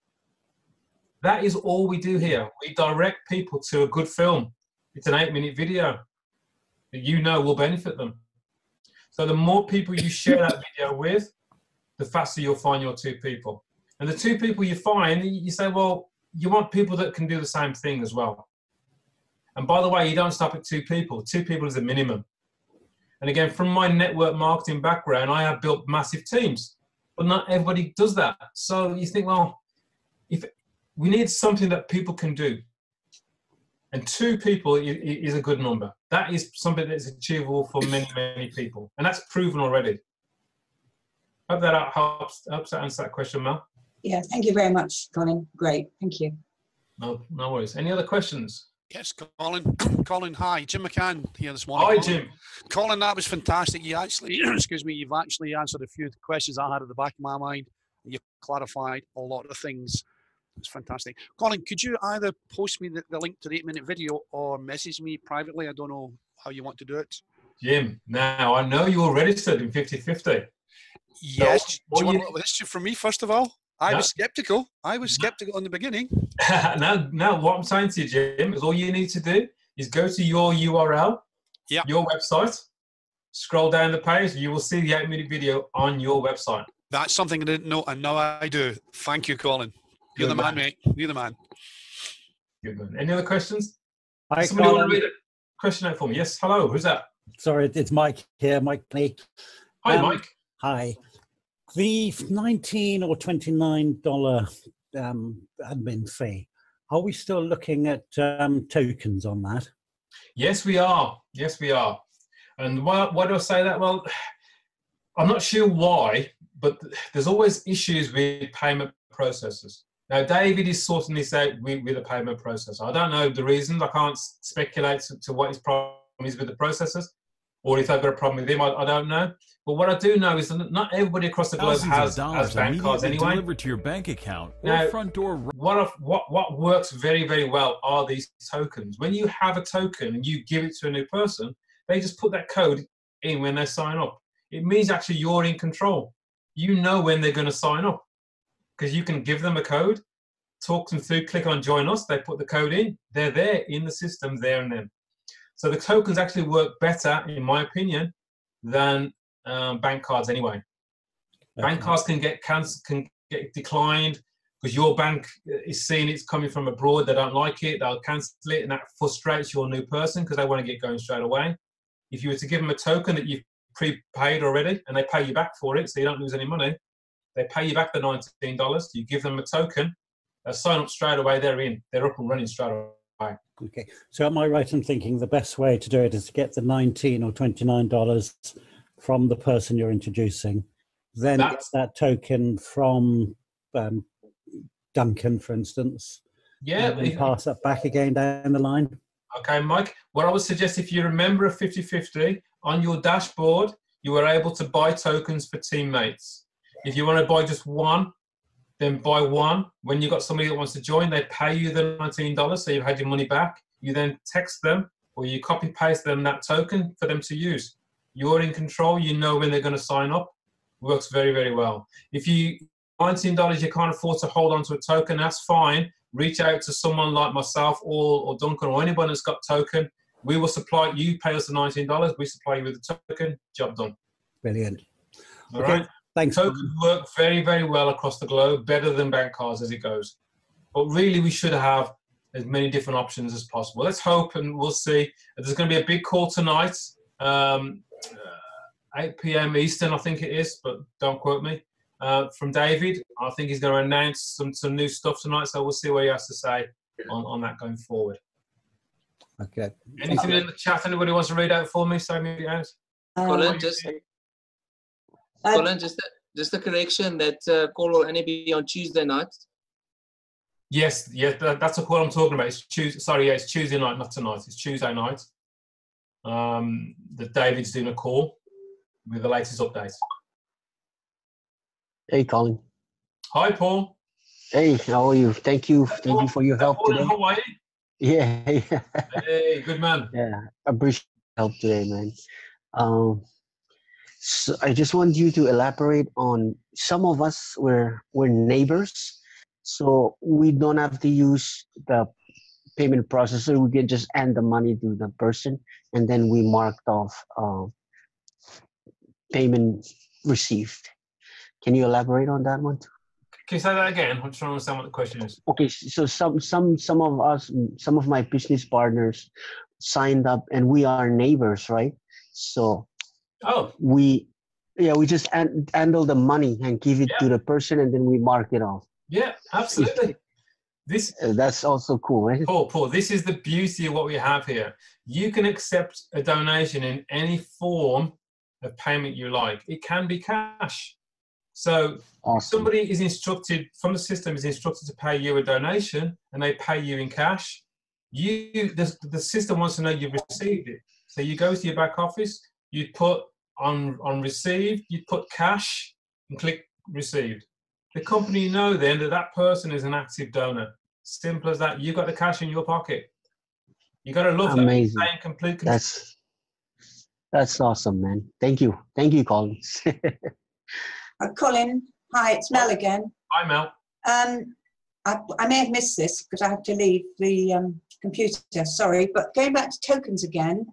That is all we do here. We direct people to a good film. It's an 8-minute video that you know will benefit them. So the more people you share that video with, the faster you'll find your 2 people. And the 2 people you find, you say, well, you want people that can do the same thing as well. And by the way, you don't stop at 2 people. 2 people is a minimum. And again, from my network marketing background, I have built massive teams, but not everybody does that. So you think, well, if we need something that people can do. And 2 people is a good number. That is something that's achievable for many, many people. And that's proven already. Hope that helps to answer that question, Mel. Yeah, thank you very much, Colin. Great, thank you. No worries. Any other questions? Yes, Colin. Colin, hi. Jim McCann here this morning. Hi, Colin. Jim. Colin, that was fantastic. You actually, excuse me, you've actually answered a few questions I had at the back of my mind. You clarified a lot of things. It's fantastic. Colin, could you either post me the link to the 8-minute video or message me privately? I don't know how you want to do it. Jim, now I know you're registered in 50/50. Yes. So, do you want a little history from me, first of all? I was skeptical. I was skeptical in the beginning. now, what I'm saying to you, Jim, is all you need to do is go to your URL, your website, scroll down the page, you will see the 8-minute video on your website. That's something I didn't know, and now I do. Thank you, Colin. You're the man, mate. You're the man. Good man. Any other questions? Hi, somebody Colin. want to read a question out for me? Yes, hello, who's that? Sorry, it's Mike here, Mike Lee. Hi, Mike. Hi. The $19 or $29 admin fee, are we still looking at tokens on that? Yes, we are. Yes, we are. And why do I say that? Well, I'm not sure why, but there's always issues with payment processors. Now, David is sorting this out with a payment processor. I don't know the reasons. I can't speculate to what his problem is with the processors. or if they've got a problem with him, I don't know. But what I do know is that not everybody across the globe has bank cards anyway. Delivered to your bank account now, or front door. What works very, very well are these tokens. When you have a token and you give it to a new person, they just put that code in when they sign up. It means actually you're in control. You know when they're going to sign up because you can give them a code, talk them through, click on join us, they put the code in, they're there in the system there and then. So the tokens actually work better, in my opinion, than bank cards anyway. Okay. Bank cards can get cancelled, can get declined because your bank is seeing it's coming from abroad. They don't like it. They'll cancel it, and that frustrates your new person because they want to get going straight away. If you were to give them a token that you've prepaid already and they pay you back for it, so you don't lose any money, they pay you back the $19. You give them a token, they sign up straight away. They're in. They're up and running straight away. Okay. So am I right in thinking the best way to do it is to get the $19 or $29 from the person you're introducing, then get that token from Duncan, for instance, and pass that back again down the line? Okay, Mike, what I would suggest, if you're a member of 50/50, on your dashboard, you are able to buy tokens for teammates. If you want to buy just one, then buy one. When you've got somebody that wants to join, they pay you the $19, so you've had your money back. You then text them or you copy paste them that token for them to use. You're in control. You know when they're going to sign up. Works very, very well. If you $19 you can't afford to hold on to a token, that's fine. Reach out to someone like myself or Duncan or anyone that's got token. We will supply you. Pay us the $19. We supply you with the token. Job done. Brilliant. All right. Thanks. Tokens work very, very well across the globe, better than bank cards as it goes. But really, we should have as many different options as possible. Let's hope, and we'll see. There's going to be a big call tonight. 8 p.m. Eastern, I think it is, but don't quote me, from David. I think he's going to announce some new stuff tonight, so we'll see what he has to say on that going forward. Okay. Anything in the chat anybody wants to read out for me? Say me out. Colin, just a correction, that call will only be on Tuesday night. Yes, that's a call I'm talking about. It's it's Tuesday night, not tonight. It's Tuesday night. That David's doing a call with the latest updates. Hey, Colin. Hi, Paul. Hey, how are you? Thank you for your help Paul today. In Hawaii? Yeah. Hey, good man. Yeah, I appreciate help today, man. So I just want you to elaborate on, some of us we're neighbors, so we don't have to use the payment processor. We can just hand the money to the person, and then we marked off payment received. Can you elaborate on that one? Can you say that again? I'm trying to understand what the question is. Okay, so some of us, some of my business partners signed up, and we are neighbors, right? So we just handle the money and give it to the person, and then we mark it off. Yeah, absolutely. That's also cool, right? Paul, this is the beauty of what we have here. You can accept a donation in any form of payment you like. It can be cash. So somebody is instructed from the system, is instructed to pay you a donation, and they pay you in cash. The system wants to know you've received it. So you go to your back office, you put on received, you put cash and click received. The company know then that person is an active donor. Simple as that. You've got the cash in your pocket. You got to love Amazing. that. Stay in complete control. That's awesome, man. Thank you, Colin. Colin, hi, it's Mel again. Hi, Mel. I may have missed this because I have to leave the computer, sorry, but going back to tokens again,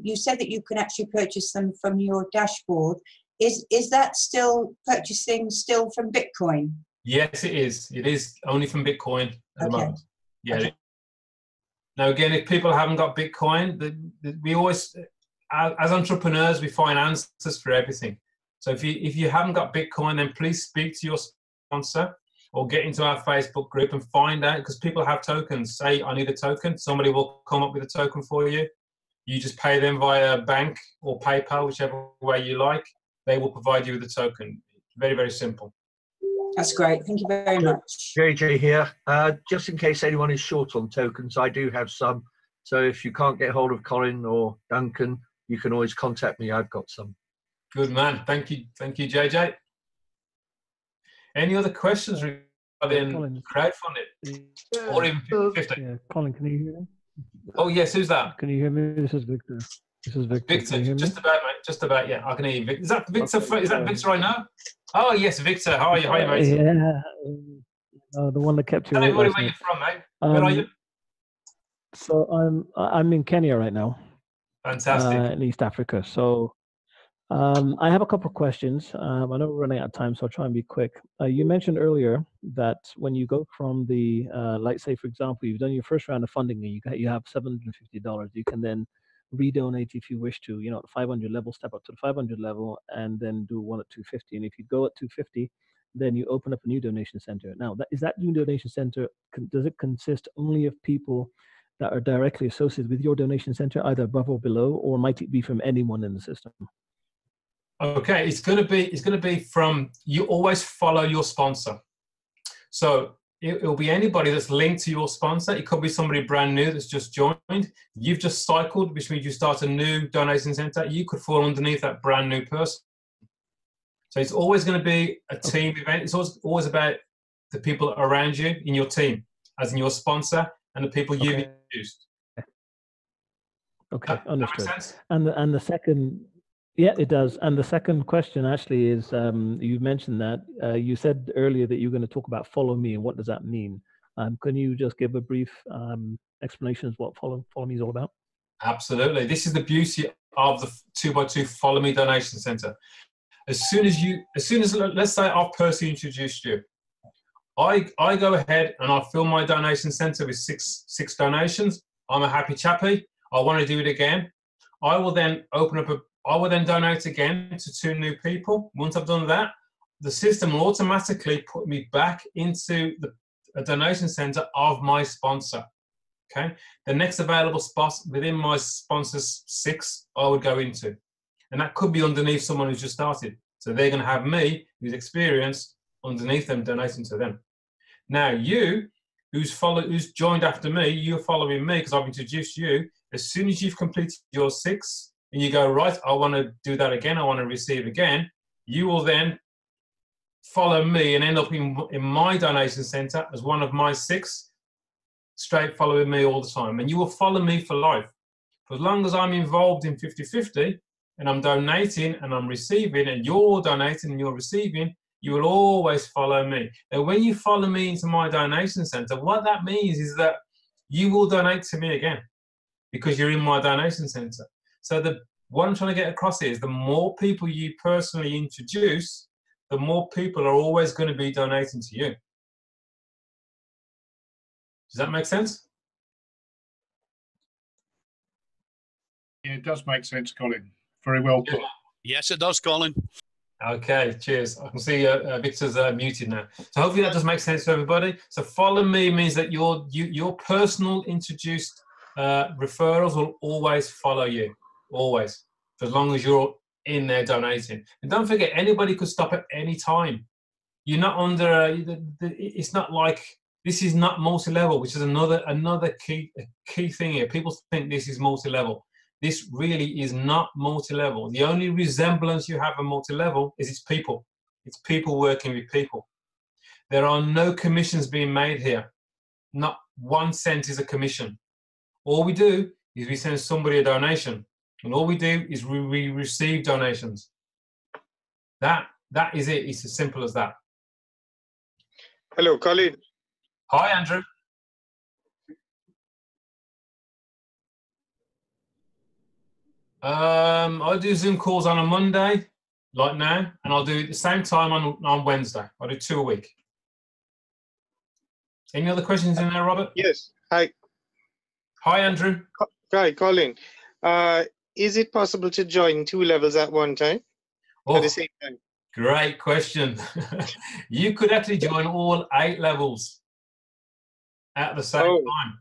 you said that you can actually purchase them from your dashboard. Is that still purchasing from Bitcoin? Yes, it is. It is only from Bitcoin at the moment. Yeah. Okay. Now, again, if people haven't got Bitcoin, we always, as entrepreneurs, we find answers for everything. So if you haven't got Bitcoin, then please speak to your sponsor or get into our Facebook group and find out, because people have tokens. Say, I need a token. Somebody will come up with a token for you. You just pay them via bank or PayPal, whichever way you like. They will provide you with a token. Very, very simple. That's great. Thank you very much. JJ here. Just in case anyone is short on tokens, I do have some. So if you can't get hold of Colin or Duncan, you can always contact me. I've got some. Good man. Thank you, JJ. Any other questions regarding crowdfunding or even 50/50? Yeah, Colin, can you hear me? Oh yes, who's that? Can you hear me? This is Victor. Victor, Can you hear me? just about, mate. Just about, yeah. I can hear you. Is that Victor? Okay, is that Victor I know? Oh yes, Victor. How are you? Hi, mate. Yeah, the one that kept you. Tell everybody where you're from, mate. Where are you? So I'm in Kenya right now. Fantastic. In East Africa. So I have a couple of questions. I know we're running out of time, so I'll try and be quick. You mentioned earlier that when you go from the, like say for example, you've done your first round of funding and you have $750, you can then redonate if you wish to, at the 500 level, step up to the 500 level, and then do one at 250. And if you go at 250, then you open up a new donation center. Now, is that new donation center, does it consist only of people that are directly associated with your donation center, either above or below, or might it be from anyone in the system? Okay, it's going to be from, you always follow your sponsor. So it'll be anybody that's linked to your sponsor. It could be somebody brand new that's just joined. You've just cycled, which means you start a new donation center. You could fall underneath that brand new person. So it's always going to be a team event. It's always about the people around you in your team, as in your sponsor and the people you've introduced. Okay, understood. That makes sense? And the second, yeah, it does. And the second question actually is, you mentioned that you said earlier that you're going to talk about follow me, and what does that mean? Can you just give a brief explanation of what follow me is all about? Absolutely. This is the beauty of the 2x2 Follow Me Donation Center. As soon as let's say I've personally introduced you, I go ahead and I fill my donation center with six donations. I'm a happy chappy. I want to do it again. I will then donate again to 2 new people. Once I've done that, the system will automatically put me back into a donation center of my sponsor. Okay. The next available spot within my sponsor's 6, I would go into. And that could be underneath someone who's just started. So they're going to have me, who's experienced, underneath them, donating to them. Now you, who's joined after me, you're following me because I've introduced you. As soon as you've completed your 6 and you go, right, I want to do that again, I want to receive again, you will then follow me and end up in my donation center as one of my 6, straight following me all the time. And you will follow me for life. For as long as I'm involved in 50/50, and I'm donating and I'm receiving, and you're donating and you're receiving, you will always follow me. And when you follow me into my donation center, what that means is that you will donate to me again because you're in my donation center. So what I'm trying to get across here is the more people you personally introduce, the more people are always going to be donating to you. Does that make sense? Yeah, it does make sense, Colin. Very well put. Yes, it does, Colin. Okay, cheers. I can see Victor's muted now. So hopefully that does make sense to everybody. So follow me means that your personal introduced referrals will always follow you, always, for as long as you're in there donating. And don't forget, anybody could stop at any time. You're not under. It's not like this is not multi-level, which is another key thing here. People think this is multi-level. This really is not multi-level. The only resemblance you have of multi-level is it's people. It's people working with people. There are no commissions being made here. Not 1 cent is a commission. All we do is we send somebody a donation. And all we do is we receive donations. That is it. It's as simple as that. Hello, Colin. Hi, Andrew. I'll do Zoom calls on a Monday, like now, and I'll do it at the same time on Wednesday. I'll do 2 a week. Any other questions in there, Robert? Yes. Hi. Hi, Andrew. Hi, Colin. Is it possible to join 2 levels at one time? At the same time? Great question. You could actually join all 8 levels at the same time.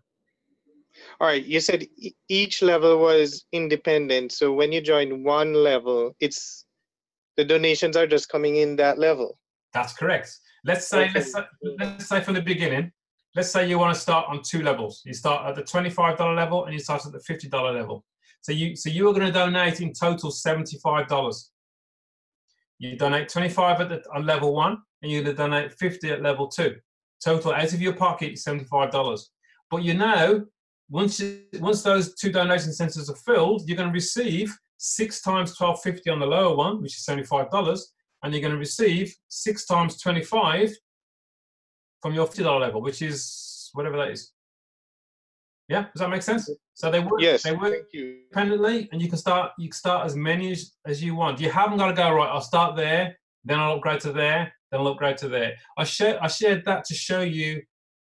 All right. You said each level was independent. So when you join 1 level, the donations are just coming in that level. That's correct. Let's say from the beginning, let's say you want to start on 2 levels. You start at the $25 level and you start at the $50 level. So you are going to donate in total $75. You donate 25 on level 1, and you're going to donate 50 at level 2. Total out of your pocket $75. But you know, once those 2 donation centers are filled, you're going to receive 6 times $12.50 on the lower one, which is $75, and you're going to receive 6 times 25 from your $50 level, which is whatever that is. Yeah, does that make sense? So they work. Yes, they work thank you. independently, and you can start as many as you want. You haven't got to go right. I'll start there, then I'll upgrade to there, then I'll upgrade to there. I shared that to show you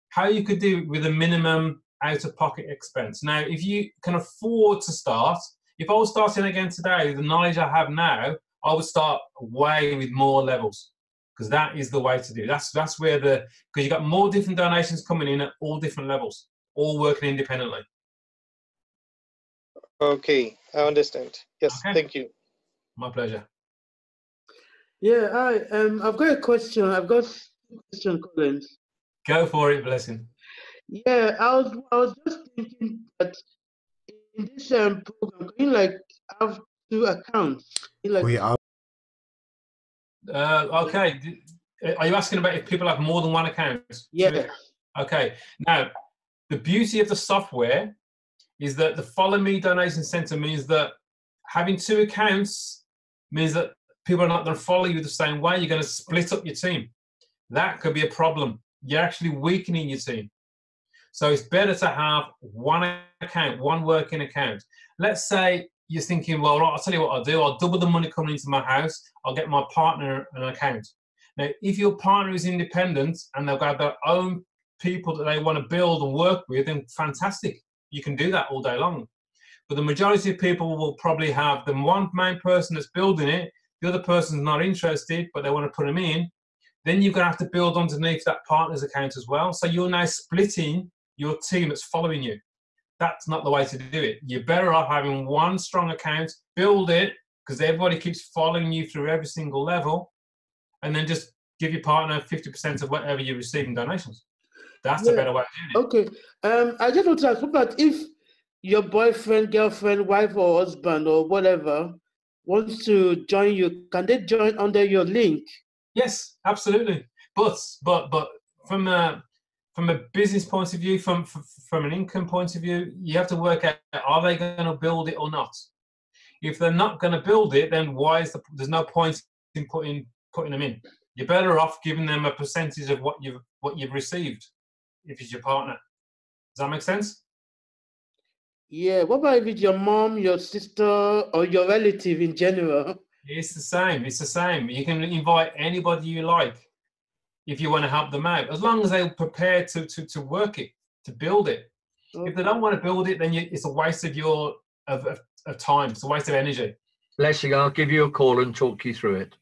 how you could do it with a minimum out-of-pocket expense. Now, if you can afford to start, if I was starting again today, the knowledge I have now, I would start way with more levels, because that is the way to do it. That's where because you've got more different donations coming in at all different levels, all working independently. Okay, I understand. Yes, Okay. thank you. My pleasure. Yeah, I've got a question. I've got a question, Collins. Go for it, Blessing. Yeah, I was just thinking that in this program, can you like have 2 accounts? We are. Okay. Are you asking about if people have more than one account? Yeah. Okay. Now, the beauty of the software is that the Follow Me Donation Center means that having 2 accounts means that people are not going to follow you the same way. You're going to split up your team. That could be a problem. You're actually weakening your team. So it's better to have one account, one working account. Let's say you're thinking, well, I'll tell you what I'll do. I'll double the money coming into my house. I'll get my partner an account. Now, if your partner is independent and they've got their own people that they want to build and work with, then fantastic. You can do that all day long. But the majority of people will probably have the one main person that's building it, the other person's not interested, but they want to put them in. Then you're going to have to build underneath that partner's account as well. So you're now splitting your team that's following you. That's not the way to do it. You're better off having one strong account, build it, because everybody keeps following you through every single level, and then just give your partner 50% of whatever you receive in donations. That's a better way of doing it. Okay. I just want to ask about if your boyfriend, girlfriend, wife, or husband, or whatever wants to join you, can they join under your link? Yes, absolutely. But from a business point of view, from an income point of view, you have to work out, are they going to build it or not? If they're not going to build it, then there's no point in putting them in. You're better off giving them a percentage of what you've received if it's your partner. Does that make sense? Yeah. What about if it's your mom, your sister, or your relative in general? It's the same. It's the same. You can invite anybody you like if you want to help them out, as long as they're prepared to work it, to build it. Okay. If they don't want to build it, then it's a waste of time. It's a waste of energy. Blessing, I'll give you a call and talk you through it.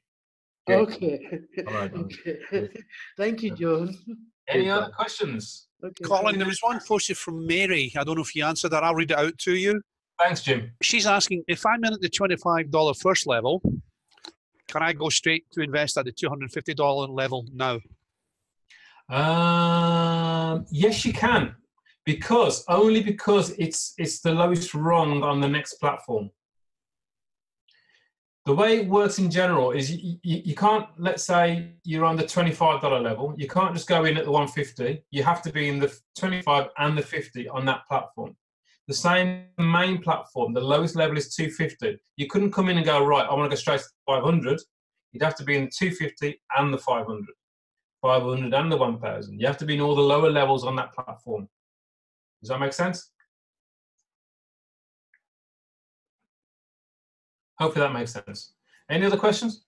Okay. All right. Okay. Thank you, John. Any other questions? Okay. Colin, there was one posted from Mary. I don't know if you answered that. I'll read it out to you. Thanks, Jim. She's asking, if I'm in at the $25 first level, can I go straight to invest at the $250 level now? Yes, you can, only because it's the lowest rung on the next platform. The way it works in general is you can't, let's say you're on the $25 level, you can't just go in at the 150. You have to be in the 25 and the 50 on that platform. The same main platform, the lowest level is 250. You couldn't come in and go, right, I want to go straight to 500. You'd have to be in the 250 and the 500, 500 and the 1000. You have to be in all the lower levels on that platform. Does that make sense? Hopefully that makes sense. Any other questions?